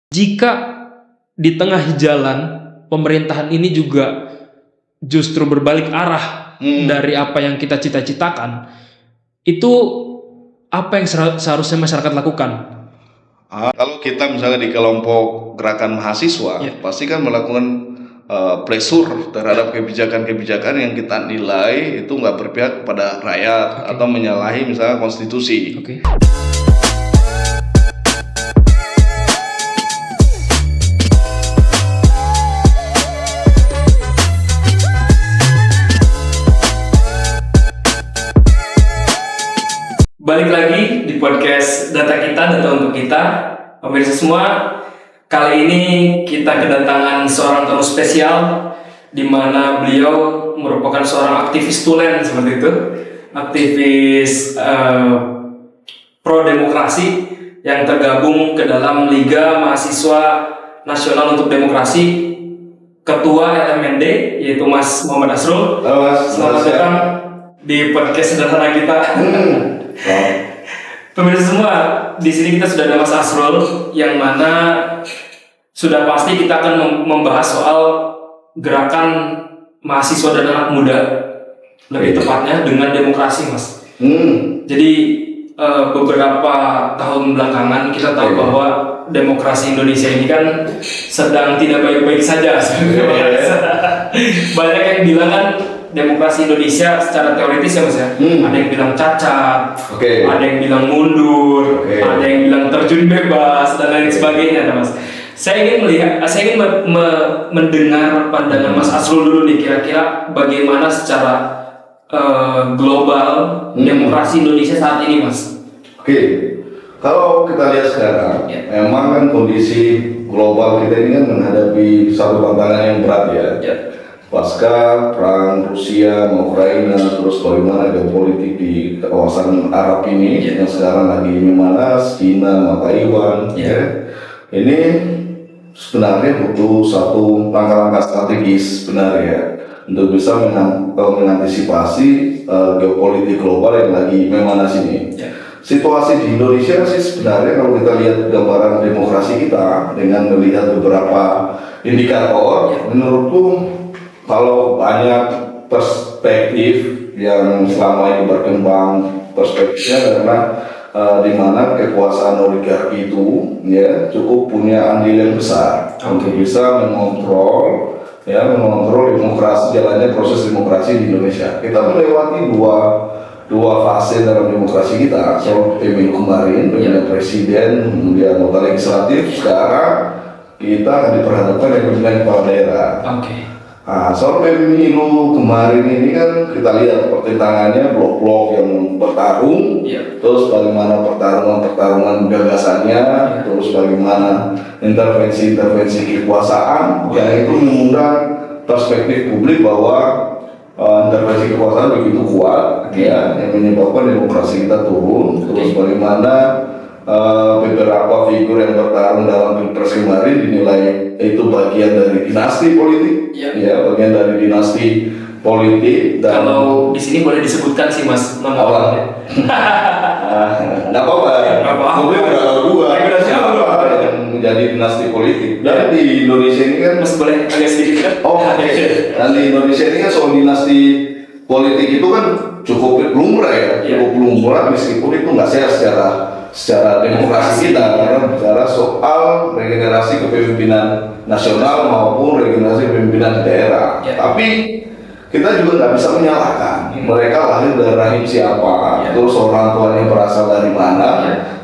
Jika di tengah jalan pemerintahan ini juga justru berbalik arah dari apa yang kita cita-citakan, itu apa yang seharusnya masyarakat lakukan? Kalau kita misalnya di kelompok gerakan mahasiswa, pasti kan melakukan pressure terhadap kebijakan-kebijakan yang kita nilai itu nggak berpihak kepada rakyat atau menyalahi misalnya konstitusi. Balik lagi di podcast Data Untuk Kita. Pemirsa semua, kali ini kita kedatangan seorang tamu spesial, di mana beliau merupakan seorang aktivis tulen seperti itu, aktivis pro demokrasi yang tergabung ke dalam Liga Mahasiswa Nasional untuk Demokrasi, Ketua LMND, yaitu Mas Muhammad Asrul. Halo Mas, selamat datang di podcast Sederhana kita. Pemirsa semua, di sini kita sudah ada Mas Asrul, yang mana sudah pasti kita akan membahas soal gerakan mahasiswa dan anak muda, lebih tepatnya dengan demokrasi, Mas. Jadi beberapa tahun belakangan kita tahu bahwa demokrasi Indonesia ini kan sedang tidak baik-baik saja. Banyak yang bilang kan demokrasi Indonesia secara teoritis ya Mas ya, ada yang bilang cacat, ada yang bilang mundur, ada yang bilang terjun bebas dan lain sebagainya, Mas. Saya ingin mendengar pandangan Mas Asrul dulu nih, kira-kira bagaimana secara global demokrasi Indonesia saat ini, Mas. Kalau kita lihat sekarang, memang kan kondisi global kita ini kan menghadapi satu tantangan yang berat ya. Pasca perang Rusia sama Ukraina, terus bagaimana geopolitik di kawasan Arab ini yang sekarang lagi memanas, Cina sama Taiwan. Ini sebenarnya butuh satu langkah-langkah strategis sebenarnya untuk bisa mengantisipasi geopolitik global yang lagi memanas ini. Situasi di Indonesia sih sebenarnya kalau kita lihat gambaran demokrasi kita dengan melihat beberapa indikator, menurutku kalau banyak perspektif yang selama ini berkembang perspektifnya karena di mana kekuasaan oligarki itu cukup punya andil yang besar untuk bisa mengontrol demokrasi, jalannya proses demokrasi di Indonesia. Kita melewati dua fase dalam demokrasi kita, soal pemilu kemarin, pemilihan presiden, kemudian anggota legislatif. Sekarang kita akan diperhadapkan dengan pemilihan kepala daerah. Soal pemilu kemarin ini kan kita lihat pertentangannya blok-blok yang bertarung, terus bagaimana pertarungan gagasannya, terus bagaimana intervensi kekuasaan, yang itu mengundang perspektif publik bahwa intervensi kekuasaan begitu kuat, yang menyebabkan demokrasi kita turun. Terus bagaimana beberapa figur yang bertarung dalam pilpres kemarin dinilai itu bagian dari dinasti politik, bagian dari dinasti politik. Dan kalau di sini boleh disebutkan sih Mas nama orangnya. Nggak apa-apa. Publik udah tahu siapa yang menjadi dinasti politik. Dan di Indonesia ini kan Mas boleh agak sedikit kan? Dan di Indonesia ini kan soal dinasti politik itu kan cukup lumrah cukup lumrah meskipun itu nggak sehat secara demokrasi kita, karena bicara soal regenerasi kepemimpinan nasional maupun regenerasi kepemimpinan daerah. Tapi kita juga nggak bisa menyalahkan mereka lahir dari rahim siapa, terus orang tuanya berasal dari mana.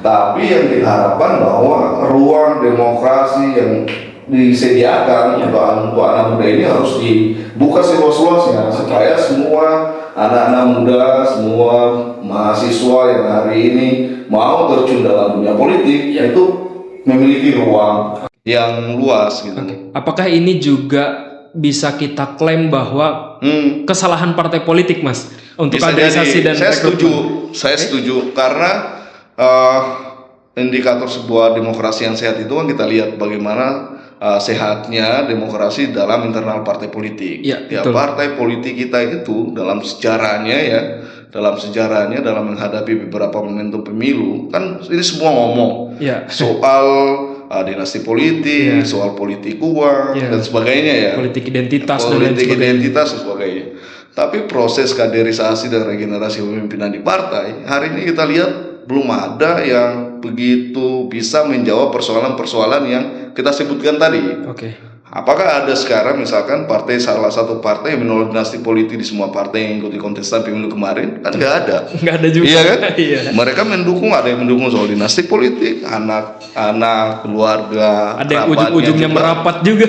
Tapi yang kita harapkan bahwa ruang demokrasi yang disediakan untuk anak muda ini harus dibuka seluas-luasnya supaya semua anak-anak muda, semua mahasiswa yang hari ini mau terjun dalam dunia politik itu memiliki ruang yang luas gitu. Apakah ini juga bisa kita klaim bahwa kesalahan partai politik, Mas, untuk kaderisasi dan rekrutmen? Saya setuju karena indikator sebuah demokrasi yang sehat itu kan kita lihat bagaimana sehatnya demokrasi dalam internal partai politik. Partai politik kita itu dalam sejarahnya dalam menghadapi beberapa momentum pemilu kan ini semua ngomong soal dinasti politik, soal politik uang dan sebagainya ya. Politik identitas dan sebagainya. Tapi proses kaderisasi dan regenerasi pemimpinan di partai hari ini kita lihat belum ada yang begitu bisa menjawab persoalan-persoalan yang kita sebutkan tadi. Apakah ada sekarang misalkan salah satu partai yang menolak dinasti politik di semua partai yang ikuti kontestan pemilu kemarin? Kan nggak ada. Nggak ada juga. Iya kan? Mereka ada yang mendukung soal dinasti politik, anak, keluarga, ada yang ujung-ujungnya merapat juga.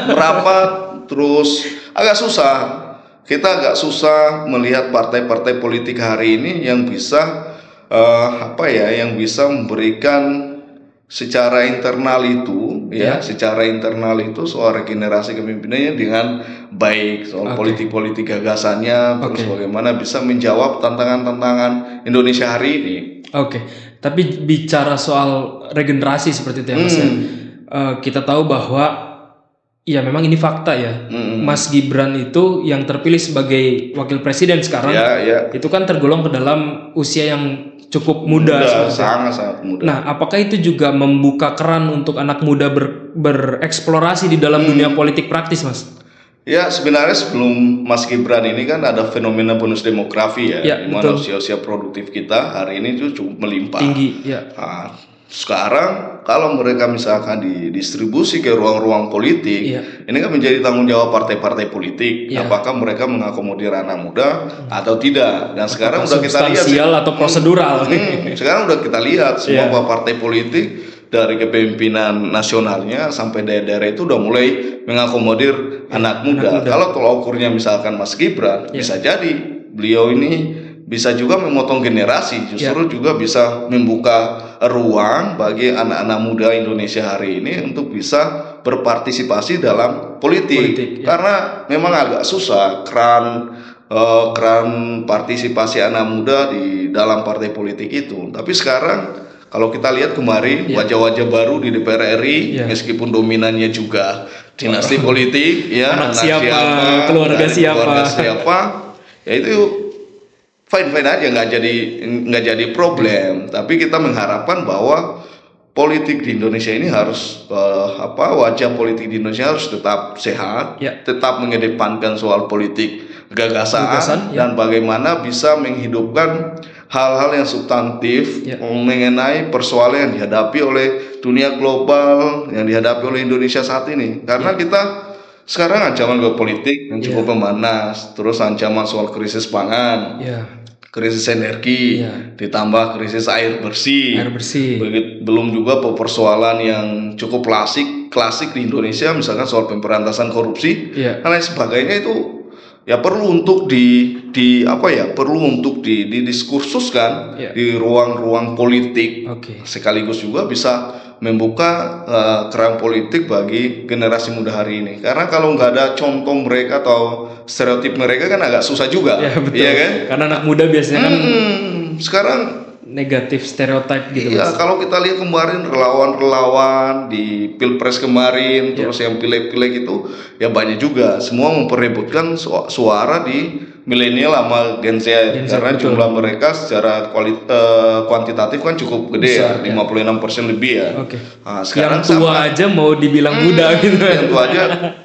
Merapat, terus agak susah. Kita agak susah melihat partai-partai politik hari ini yang bisa yang bisa memberikan secara internal itu soal regenerasi kepemimpinannya dengan baik, soal politik-politik gagasannya, terus bagaimana bisa menjawab tantangan-tantangan Indonesia hari ini. Tapi bicara soal regenerasi seperti itu ya Mas, kita tahu bahwa ya memang ini fakta ya. Mas Gibran itu yang terpilih sebagai wakil presiden sekarang, itu kan tergolong ke dalam usia yang cukup muda, sangat muda. Nah, apakah itu juga membuka keran untuk anak muda bereksplorasi di dalam dunia politik praktis, Mas? Ya, sebenarnya sebelum Mas Gibran ini kan ada fenomena bonus demografi di mana usia-usia produktif kita hari ini itu cukup melimpah. Tinggi, Nah, sekarang kalau mereka misalkan didistribusi ke ruang-ruang politik, ini kan menjadi tanggung jawab partai-partai politik. Apakah mereka mengakomodir anak muda atau tidak? Dan sekarang udah kita lihat atau prosedural. Sekarang udah kita lihat semua partai politik dari kepemimpinan nasionalnya sampai daerah-daerah itu udah mulai mengakomodir anak muda. Kalau tolak ukurnya misalkan Mas Gibran, bisa jadi beliau ini bisa juga memotong generasi, justru juga bisa membuka ruang bagi anak-anak muda Indonesia hari ini untuk bisa berpartisipasi dalam politik. Karena memang agak susah keran partisipasi anak muda di dalam partai politik itu. Tapi sekarang kalau kita lihat kemarin wajah-wajah baru di DPR RI, meskipun dominannya juga dinasti politik, anak siapa, keluarga siapa, ya itu fine aja, nggak jadi problem. Tapi kita mengharapkan bahwa politik di Indonesia ini harus wajah politik di Indonesia harus tetap sehat, tetap mengedepankan soal politik gagasan dan bagaimana bisa menghidupkan hal-hal yang substantif mengenai persoalan yang dihadapi oleh dunia global, yang dihadapi oleh Indonesia saat ini. Karena kita sekarang ancaman geopolitik yang cukup memanas, terus ancaman soal krisis pangan, krisis energi, ditambah krisis air bersih. Belum juga persoalan yang cukup klasik di Indonesia, misalkan soal pemberantasan korupsi dan lain sebagainya. Itu ya perlu untuk perlu untuk didiskursuskan di ruang-ruang politik. Sekaligus juga bisa membuka keran politik bagi generasi muda hari ini. Karena kalau nggak ada contoh mereka atau stereotip mereka kan agak susah juga. Iya kan? Karena anak muda biasanya kan sekarang negatif stereotip gitu. Iya, kalau kita lihat kemarin relawan-relawan di Pilpres kemarin, terus yang pileg-pileg itu ya banyak juga, semua memperebutkan suara di milenial sama Gen Z karena jumlah mereka secara kuantitatif kan cukup gede, besar, 56% lebih ya. Nah, sekarang yang tua aja mau dibilang muda gitu. Yang tua aja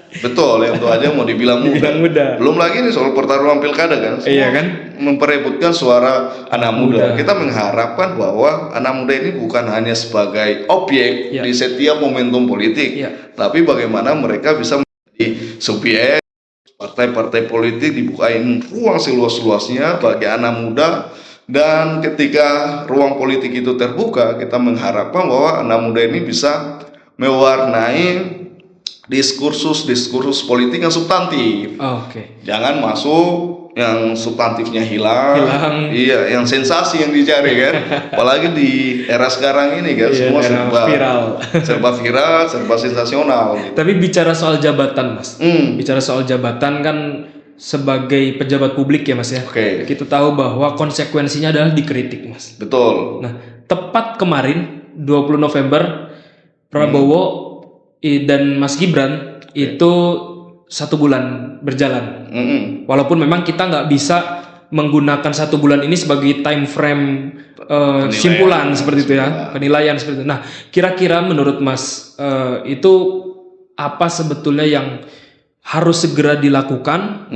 betul, yang tua aja mau dibilang muda. Belum lagi nih soal pertarungan pilkada kan. Iya kan? Memperebutkan suara anak muda. Kita mengharapkan bahwa anak muda ini bukan hanya sebagai objek di setiap momentum politik, tapi bagaimana mereka bisa menjadi subjek. Partai-partai politik dibukain ruang seluas-luasnya bagi anak muda, dan ketika ruang politik itu terbuka, kita mengharapkan bahwa anak muda ini bisa mewarnai diskursus politik yang substantif. Jangan masuk yang substantifnya hilang. Iya, yang sensasi yang dicari kan. Apalagi di era sekarang ini kan, semua serba viral, serba sensasional gitu. Tapi bicara soal jabatan, Mas. Bicara soal jabatan kan sebagai pejabat publik ya, Mas ya. Kita tahu bahwa konsekuensinya adalah dikritik, Mas. Betul. Nah, tepat kemarin 20 November Prabowo dan Mas Gibran itu 1 bulan berjalan. Walaupun memang kita nggak bisa menggunakan 1 bulan ini sebagai time frame simpulan seperti itu ya, penilaian seperti itu. Nah, kira-kira menurut Mas itu apa sebetulnya yang harus segera dilakukan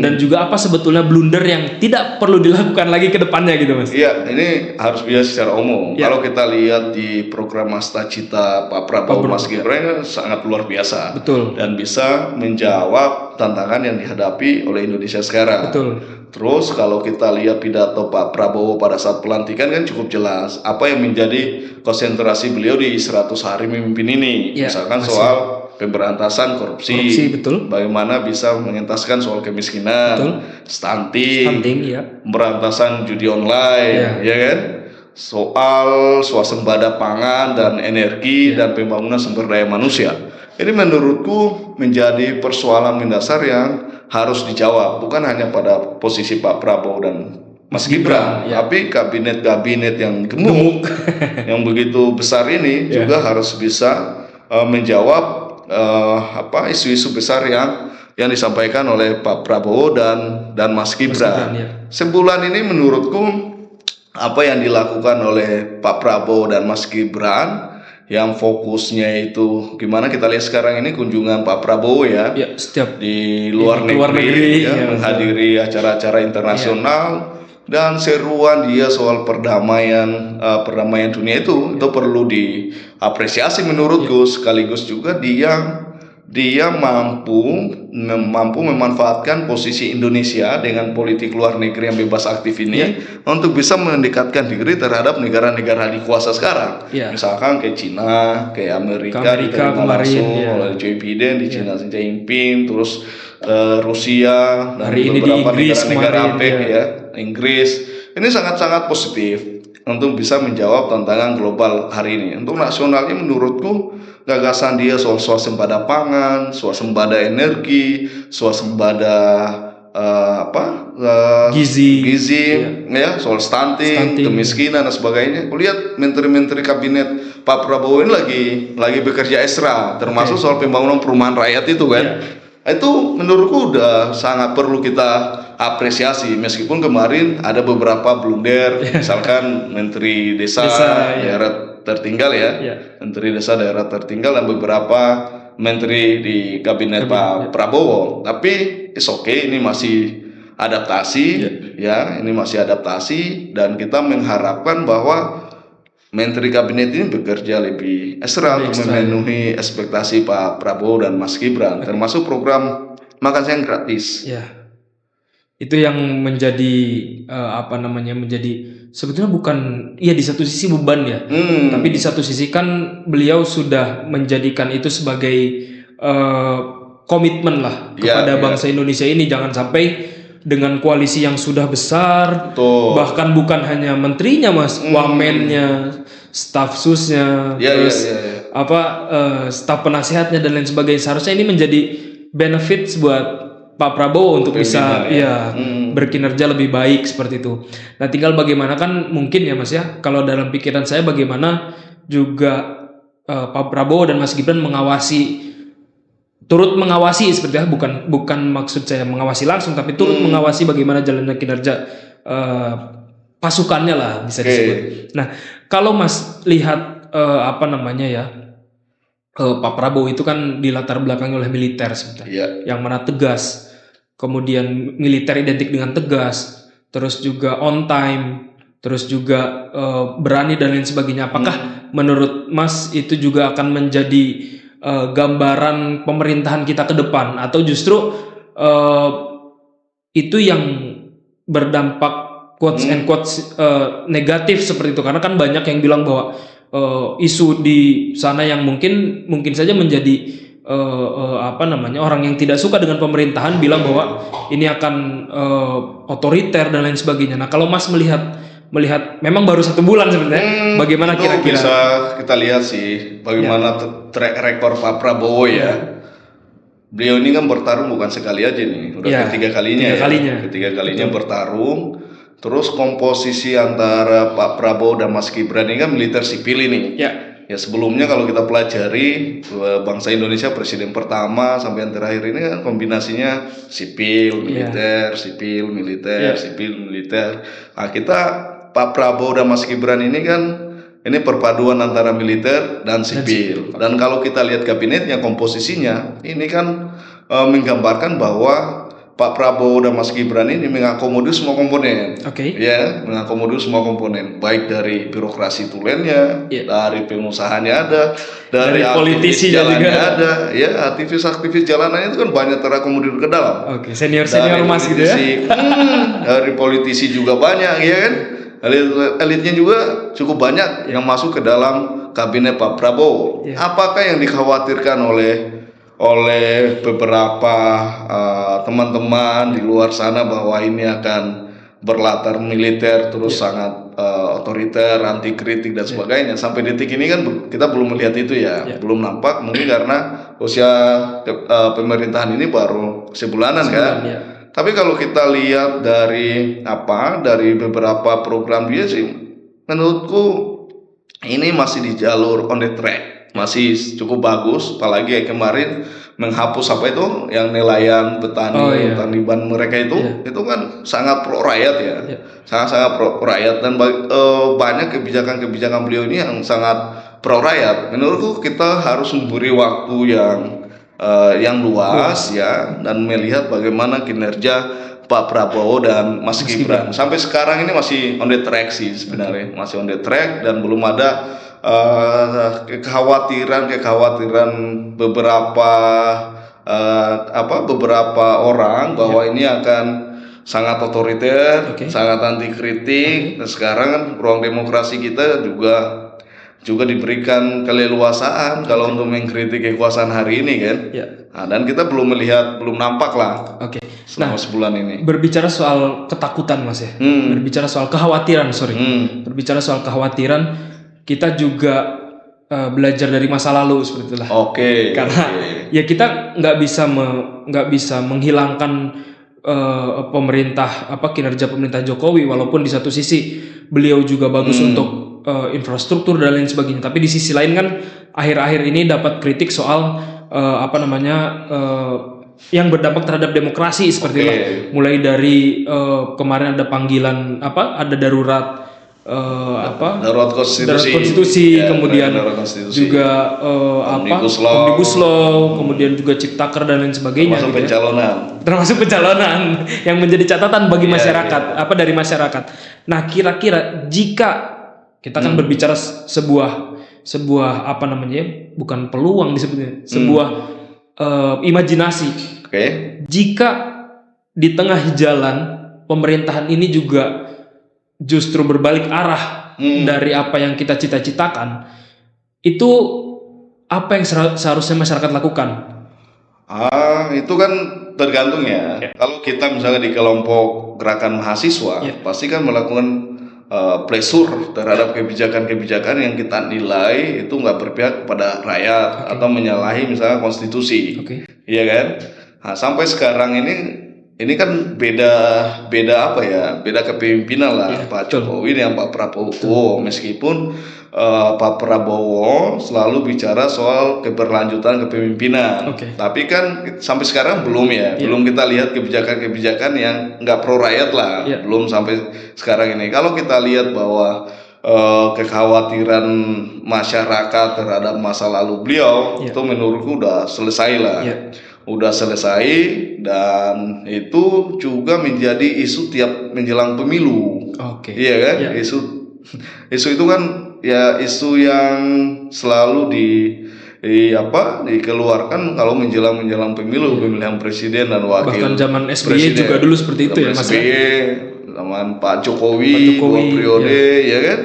dan juga apa sebetulnya blunder yang tidak perlu dilakukan lagi ke depannya gitu Mas? Iya, ini harus biasa secara umum. Kalau kita lihat di program Masta Cita Pak Prabowo Mas Gibran sangat luar biasa. Betul. Dan bisa menjawab tantangan yang dihadapi oleh Indonesia sekarang. Betul. Terus kalau kita lihat pidato Pak Prabowo pada saat pelantikan kan cukup jelas apa yang menjadi konsentrasi beliau di 100 hari memimpin ini. Misalkan soal pemberantasan korupsi, betul. Bagaimana bisa mengentaskan soal kemiskinan, stunting, pemberantasan judi online, ya kan? Soal swasembada pangan dan energi dan pembangunan sumber daya manusia. Ini menurutku menjadi persoalan mendasar yang harus dijawab, bukan hanya pada posisi Pak Prabowo dan Mas Gibran, tapi kabinet-kabinet yang gemuk, yang begitu besar ini juga harus bisa menjawab isu-isu besar yang disampaikan oleh Pak Prabowo dan Mas Gibran. Sebulan ini menurutku apa yang dilakukan oleh Pak Prabowo dan Mas Gibran yang fokusnya itu gimana kita lihat sekarang ini kunjungan Pak Prabowo setiap di luar negeri menghadiri acara-acara internasional dan seruan dia soal perdamaian dunia itu perlu diapresiasi menurutku. Sekaligus juga dia mampu memanfaatkan posisi Indonesia dengan politik luar negeri yang bebas aktif ini untuk bisa mendekatkan diri terhadap negara-negara di kuasa sekarang. Misalkan kayak Cina, kayak Amerika diterima langsung oleh Joe Biden, di Cina Xi Jinping, terus Rusia dan beberapa negara-negara APEC Inggris. Ini sangat-sangat positif untuk bisa menjawab tantangan global hari ini. Untuk nasionalnya menurutku gagasan dia soal swasembada pangan, swasembada energi, swasembada gizi soal stunting, kemiskinan dan sebagainya. Kulihat menteri-menteri kabinet Pak Prabowo ini lagi bekerja ekstra, termasuk soal pembangunan perumahan rakyat itu kan. Itu menurutku udah sangat perlu kita apresiasi, meskipun kemarin ada beberapa blunder, misalkan Menteri Desa daerah tertinggal Menteri Desa daerah tertinggal dan beberapa menteri di kabinet Pak Prabowo. Tapi it's okay, ini masih adaptasi ini masih adaptasi dan kita mengharapkan bahwa menteri kabinet ini bekerja lebih ekstra untuk memenuhi ekspektasi Pak Prabowo dan Mas Gibran, termasuk program makan siang gratis. Itu yang menjadi menjadi sebetulnya bukan di satu sisi beban tapi di satu sisi kan beliau sudah menjadikan itu sebagai komitmen lah kepada bangsa Indonesia ini. Jangan sampai dengan koalisi yang sudah besar, bahkan bukan hanya menterinya Mas, wamennya, staf susnya, staf penasihatnya dan lain sebagainya. Seharusnya ini menjadi benefit buat Pak Prabowo untuk bisa berkinerja lebih baik seperti itu. Nah, tinggal bagaimana kan mungkin Mas kalau dalam pikiran saya bagaimana juga Pak Prabowo dan Mas Gibran turut mengawasi seperti bukan maksud saya mengawasi langsung, tapi turut mengawasi bagaimana jalannya kinerja pasukannya lah bisa disebut. Nah, kalau Mas lihat Pak Prabowo itu kan dilatar belakangi oleh militer sebenarnya, yang mana tegas, kemudian militer identik dengan tegas, terus juga on time, terus juga berani dan lain sebagainya. Apakah menurut Mas itu juga akan menjadi gambaran pemerintahan kita ke depan, atau justru itu yang berdampak quotes and quotes negatif seperti itu? Karena kan banyak yang bilang bahwa isu di sana yang mungkin saja menjadi orang yang tidak suka dengan pemerintahan bilang bahwa ini akan otoriter dan lain sebagainya. Nah, kalau Mas melihat memang baru 1 bulan sebenarnya, bagaimana kira-kira? Bisa kita lihat sih bagaimana track record Pak Prabowo Beliau ini kan bertarung bukan sekali aja nih, udah ketiga kalinya bertarung. Terus komposisi antara Pak Prabowo dan Mas Gibran ini kan militer sipil ini. Ya sebelumnya kalau kita pelajari bangsa Indonesia presiden pertama sampai yang terakhir ini kan kombinasinya sipil, militer, sipil, militer, sipil, militer. Nah kita Pak Prabowo dan Mas Gibran ini kan ini perpaduan antara militer dan sipil. Dan kalau kita lihat kabinetnya komposisinya ini kan menggambarkan bahwa Pak Prabowo dan Mas Gibran ini mengakomodir semua komponen, ya, mengakomodir semua komponen, baik dari birokrasi tulennya, dari pengusahanya ada, dari politisi jalannya juga ada, ya, aktivis-aktivis jalanan itu kan banyak terakomodir ke dalam. Senior Mas gitu ya. Dari politisi juga banyak, ya kan, elitnya juga cukup banyak yang masuk ke dalam kabinet Pak Prabowo. Apakah yang dikhawatirkan oleh beberapa teman-teman di luar sana bahwa ini akan berlatar militer terus sangat otoriter, anti kritik dan sebagainya? Sampai detik ini kan kita belum melihat itu ya, belum nampak, mungkin karena usia pemerintahan ini baru sebulanan kan. Tapi kalau kita lihat dari beberapa program dia sih, menurutku ini masih di jalur on the track. Masih cukup bagus, apalagi kemarin menghapus yang nelayan petani ban mereka itu kan sangat pro rakyat ya, sangat pro rakyat, dan banyak kebijakan beliau ini yang sangat pro rakyat. Menurutku kita harus memberi waktu yang luas ya, dan melihat bagaimana kinerja Pak Prabowo dan Mas Gibran. Sampai sekarang ini masih on the track sih sebenarnya, masih on the track, dan belum ada kekhawatiran beberapa orang bahwa ini akan sangat otoriter, sangat anti kritik. Dan sekarang kan ruang demokrasi kita juga diberikan keleluasaan kalau untuk mengkritik kekuasaan hari ini kan. Nah, dan kita belum nampak lah. Selama sebulan ini. Berbicara soal ketakutan Mas ya, berbicara soal kekhawatiran, berbicara soal kekhawatiran, kita juga belajar dari masa lalu seperti itulah. Karena ya kita nggak bisa menghilangkan kinerja pemerintah Jokowi, walaupun di satu sisi beliau juga bagus untuk infrastruktur dan lain sebagainya. Tapi di sisi lain kan akhir-akhir ini dapat kritik soal yang berdampak terhadap demokrasi seperti itulah. Mulai dari kemarin ada panggilan ada darurat konstitusi, kemudian juga omnibus law, kemudian juga ciptaker dan lain sebagainya, termasuk pencalonan yang menjadi catatan bagi masyarakat, dari masyarakat. Nah, kira-kira jika kita kan berbicara sebuah bukan peluang disebutnya, sebuah imajinasi. Jika di tengah jalan pemerintahan ini juga justru berbalik arah dari apa yang kita cita-citakan, itu apa yang seharusnya masyarakat lakukan? Itu kan tergantung ya. Kalau kita misalnya di kelompok gerakan mahasiswa, pasti kan melakukan pressure terhadap kebijakan-kebijakan yang kita nilai itu nggak berpihak kepada rakyat atau menyalahi misalnya konstitusi, iya kan? Nah, sampai sekarang ini kan beda kepemimpinan lah, Pak Jokowi dan Pak Prabowo. Meskipun Pak Prabowo selalu bicara soal keberlanjutan kepemimpinan, tapi kan sampai sekarang belum kita lihat kebijakan-kebijakan yang nggak pro rakyat lah, belum sampai sekarang ini. Kalau kita lihat bahwa kekhawatiran masyarakat terhadap masa lalu beliau itu menurutku udah selesai lah. Udah selesai, dan itu juga menjadi isu tiap menjelang pemilu. Iya kan? Isu itu kan ya isu yang selalu dikeluarkan kalau menjelang pemilu, pemilihan presiden dan wakil. Bahkan zaman SBY juga dulu seperti itu ya Mas. Zaman Pak Jokowi 2 periode, ya kan?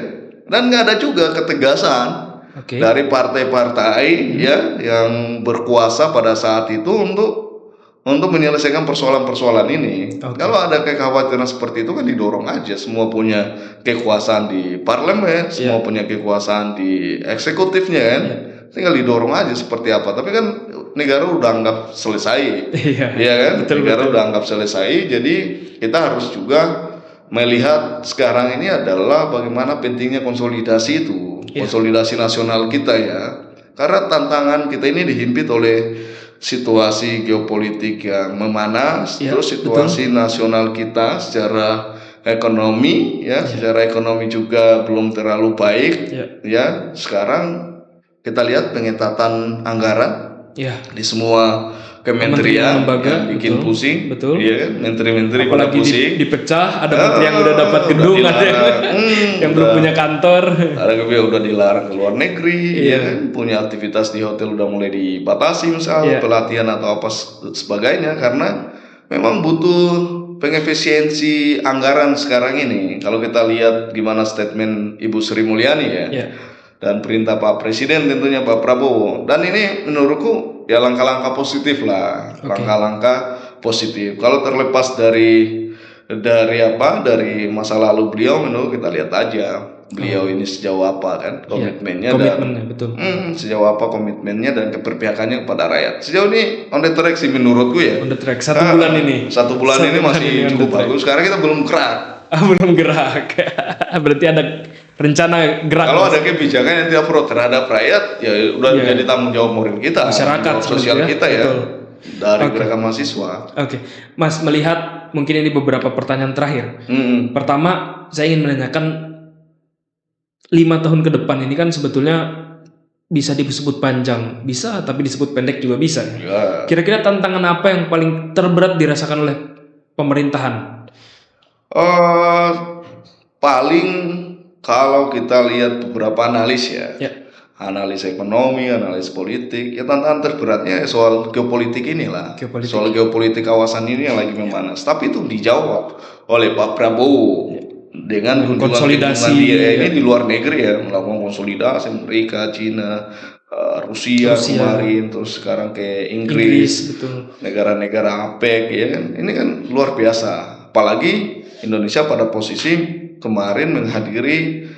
Dan nggak ada juga ketegasan dari partai-partai yang berkuasa pada saat itu untuk menyelesaikan persoalan-persoalan ini. Kalau ada kekhawatiran seperti itu kan didorong aja. Semua punya kekuasaan di parlemen, semua punya kekuasaan di eksekutifnya kan. Tinggal didorong aja seperti apa. Tapi kan negara udah anggap selesai. Iya kan? Negara udah anggap selesai. Jadi kita harus juga melihat sekarang ini adalah bagaimana pentingnya konsolidasi itu. konsolidasi nasional kita ya. Karena tantangan kita ini dihimpit oleh situasi geopolitik yang memanas, terus situasi nasional kita secara ekonomi ya, secara ekonomi juga belum terlalu baik ya. Sekarang kita lihat pengetatan anggaran di semua kementerian yang bikin pusing, iya kan, menteri-menteri pada pusing. Dipecah, ada menteri yang udah dapat gedung, ada yang belum punya kantor, ada yang udah dilarang ke luar negeri, ya kan, punya aktivitas di hotel udah mulai dibatasi misalnya, pelatihan atau apa sebagainya, karena memang butuh pengefisiensi anggaran sekarang ini. Kalau kita lihat gimana statement Ibu Sri Mulyani ya. Dan perintah Pak Presiden tentunya Pak Prabowo, dan ini menurutku ya langkah-langkah positif lah, langkah-langkah positif. Kalau terlepas dari masa lalu beliau, menurut kita lihat aja beliau ini sejauh apa kan komitmennya dan sejauh apa komitmennya dan keberpihakannya kepada rakyat. Sejauh ini on the track sih menurutku ya. On the track 1 bulan ini. 1 bulan ini masih cukup bagus. Sekarang kita belum gerak. Belum gerak. Berarti ada rencana gerak. Kalau ada kebijakan yang tidak pro terhadap rakyat, ya udah jadi tanggung jawab moral kita, masyarakat, sosial kita ya. Dari gerakan mahasiswa. Mas, melihat mungkin ini beberapa pertanyaan terakhir. Pertama, saya ingin menanyakan 5 tahun ke depan ini kan sebetulnya bisa disebut panjang, bisa, tapi disebut pendek juga bisa. Kira-kira tantangan apa yang paling terberat dirasakan oleh pemerintahan? Paling kalau kita lihat beberapa analis analis ekonomi, analis politik, ya tantangan terberatnya soal geopolitik inilah. Soal geopolitik kawasan ini yang lagi memanas. Tapi itu dijawab oleh Pak Prabowo dengan konsolidasi dia ini di luar negeri ya, melakukan konsolidasi Amerika, Cina, Rusia kemarin, terus sekarang ke Inggris, negara-negara APEC ya kan. Ini kan luar biasa. Apalagi Indonesia pada posisi kemarin menghadiri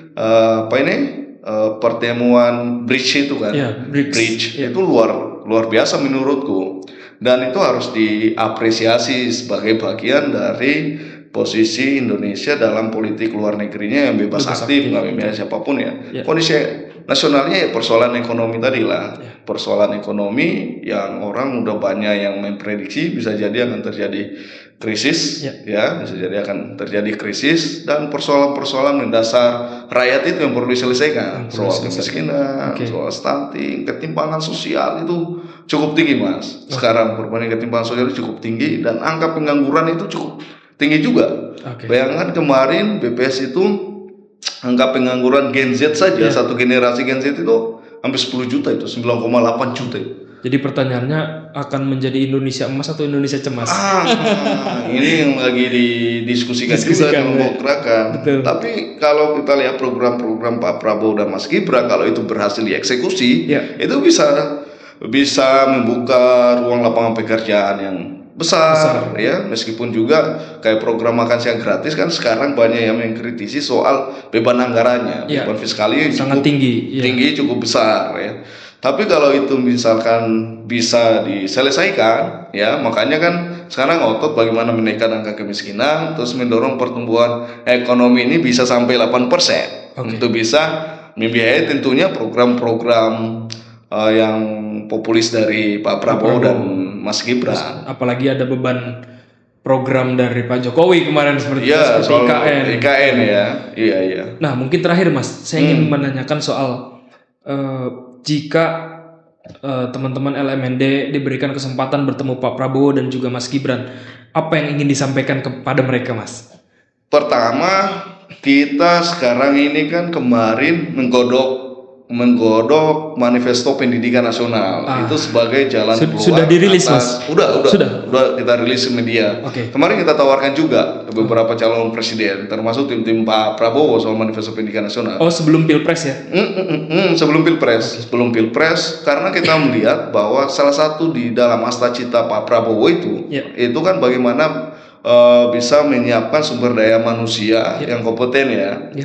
pertemuan bridge itu kan, bridge itu luar biasa menurutku, dan itu harus diapresiasi sebagai bagian dari posisi Indonesia dalam politik luar negerinya yang bebas aktif, nggak memilih siapapun ya. Kondisi nasionalnya ya persoalan ekonomi tadi lah, persoalan ekonomi yang orang udah banyak yang memprediksi bisa jadi akan terjadi krisis, bisa jadi akan terjadi krisis, dan persoalan-persoalan mendasar rakyat itu yang perlu diselesaikan, soal kemiskinan, soal stunting, ketimpangan sosial itu cukup tinggi Mas. Sekarang perbandingan ketimpangan sosial itu cukup tinggi dan angka pengangguran itu cukup tinggi juga. Bayangkan kemarin BPS itu angka pengangguran Gen Z saja, satu generasi Gen Z itu hampir 10 juta, itu 9,8 juta. Jadi pertanyaannya, akan menjadi Indonesia emas atau Indonesia cemas? Ini yang lagi didiskusikan juga kelompok gerakan. Tapi kalau kita lihat program-program Pak Prabowo dan Mas Gibran, kalau itu berhasil dieksekusi, itu bisa membuka ruang lapangan pekerjaan yang besar ya, meskipun juga kayak program makan siang gratis kan sekarang banyak yang mengkritisi soal beban anggarannya, beban fiskalnya sangat tinggi, cukup besar ya. Tapi kalau itu misalkan bisa diselesaikan ya, makanya kan sekarang otot bagaimana menaikkan angka kemiskinan, terus mendorong pertumbuhan ekonomi ini bisa sampai 8%. Untuk bisa membiayai tentunya program-program yang populis dari Pak Prabowo dan Mas Gibran. Apalagi ada beban program dari Pak Jokowi kemarin seperti IKN ya. Iya. Nah, mungkin terakhir Mas, saya ingin menanyakan soal jika teman-teman LMND diberikan kesempatan bertemu Pak Prabowo dan juga Mas Gibran, apa yang ingin disampaikan kepada mereka, Mas? Pertama, kita sekarang ini kan kemarin menggodok manifesto pendidikan nasional itu sebagai jalan keluar. Sudah dirilis Mas? Udah kita rilis ke media. Kemarin kita tawarkan juga ke beberapa calon presiden, termasuk tim Pak Prabowo soal manifesto pendidikan nasional. Sebelum pilpres ya? Sebelum pilpres, karena kita melihat bahwa salah satu di dalam asta-cita Pak Prabowo itu kan bagaimana bisa menyiapkan sumber daya manusia yang kompeten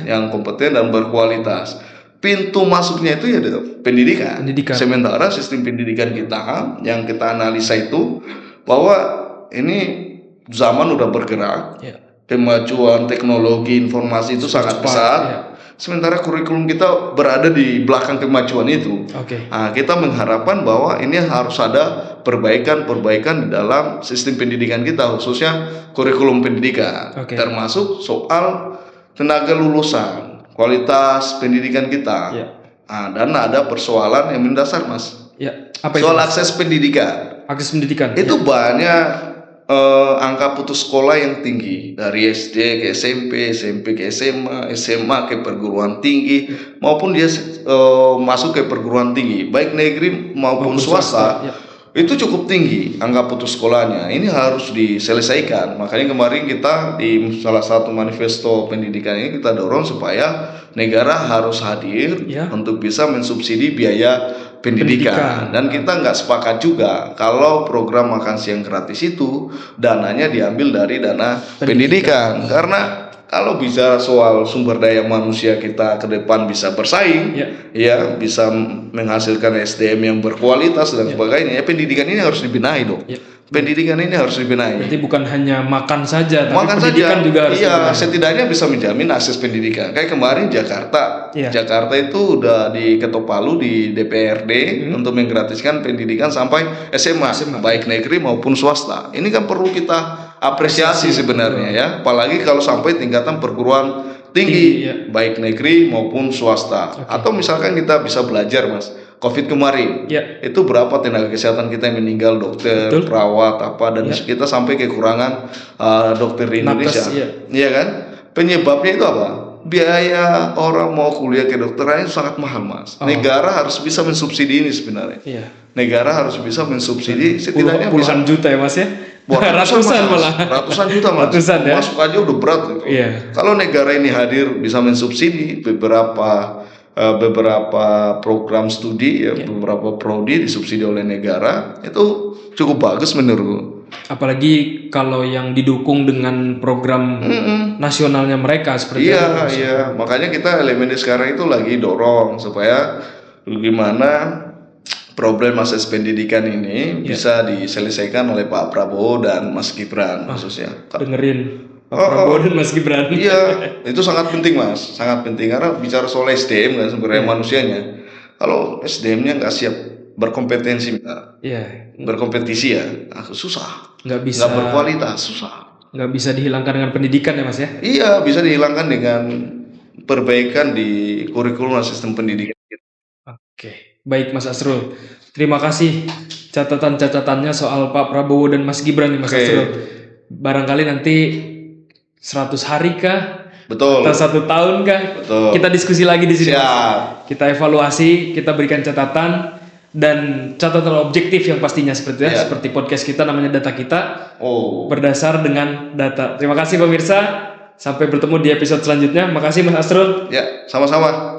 yang kompeten dan berkualitas. Pintu masuknya itu ya pendidikan. Sementara sistem pendidikan kita yang kita analisa itu bahwa ini zaman udah bergerak, kemajuan teknologi informasi itu sangat pesat, sementara kurikulum kita berada di belakang kemajuan itu. Nah, kita mengharapkan bahwa ini harus ada perbaikan di dalam sistem pendidikan kita, khususnya kurikulum pendidikan, termasuk soal tenaga lulusan, kualitas pendidikan kita. Nah, dan ada persoalan yang mendasar, Mas. Soal akses pendidikan. Itu banyak angka putus sekolah yang tinggi, dari SD ke SMP, SMP ke SMA, SMA ke perguruan tinggi, maupun dia masuk ke perguruan tinggi, baik negeri maupun swasta. Itu cukup tinggi angka putus sekolahnya. Ini harus diselesaikan. Makanya kemarin kita di salah satu manifesto pendidikan ini kita dorong supaya negara harus hadir untuk bisa mensubsidi biaya pendidikan. Dan kita nggak sepakat juga kalau program makan siang gratis itu dananya diambil dari dana pendidikan. Karena kalau bicara soal sumber daya manusia kita ke depan bisa bersaing, bisa menghasilkan SDM yang berkualitas dan sebagainya, pendidikan ini harus dibenahi dong. Pendidikan ini harus dibenahi. Berarti bukan hanya makan saja, tapi pendidikan juga harus dibenahi. Setidaknya bisa menjamin akses pendidikan. Kayak kemarin Jakarta itu udah diketok palu di DPRD untuk menggratiskan pendidikan sampai SMA, baik negeri maupun swasta. Ini kan perlu kita apresiasi sebenarnya ya, apalagi kalau sampai tingkatan perguruan tinggi, baik negeri maupun swasta. Atau misalkan kita bisa belajar, Mas, COVID kemarin, itu berapa tenaga kesehatan kita yang meninggal, dokter, perawat, dan kita sampai kekurangan dokter di Indonesia, kan? Penyebabnya itu apa? Biaya orang mau kuliah kedokteran itu sangat mahal, Mas. Negara harus bisa mensubsidi ini sebenarnya. Negara harus bisa mensubsidi setidaknya puluhan juta ya, Mas ya. Ratusan juta, Mas. Masuk aja udah berat gitu. Kalau negara ini hadir bisa mensubsidi beberapa program studi, beberapa prodi disubsidi oleh negara, itu cukup bagus menurutku. Apalagi kalau yang didukung dengan program nasionalnya mereka seperti itu. Iya. Makanya kita elemen sekarang itu lagi dorong supaya gimana problem akses pendidikan ini bisa diselesaikan oleh Pak Prabowo dan Mas Gibran khususnya. Dengerin Pak Prabowo dan Mas Gibran. Iya, itu sangat penting, Mas. Sangat penting karena bicara soal SDM kan sumber daya manusianya. Kalau SDM-nya nggak siap berkompetensi, berkompetisi susah. Nggak berkualitas, susah. Nggak bisa dihilangkan dengan pendidikan ya, Mas ya? Iya, bisa dihilangkan dengan perbaikan di kurikulum dan sistem pendidikan. Oke, baik Mas Asrul. Terima kasih catatan-catatannya soal Pak Prabowo dan Mas Gibran nih, Mas Asrul. Barangkali nanti 100 hari kah? Betul. Atau 1 tahun kah? Betul. Kita diskusi lagi di sini. Siap. Kita evaluasi, kita berikan catatan dan catatan objektif yang pastinya seperti podcast kita namanya Data Kita. Berdasar dengan data. Terima kasih pemirsa. Sampai bertemu di episode selanjutnya. Makasih Mas Asrul. Ya, sama-sama.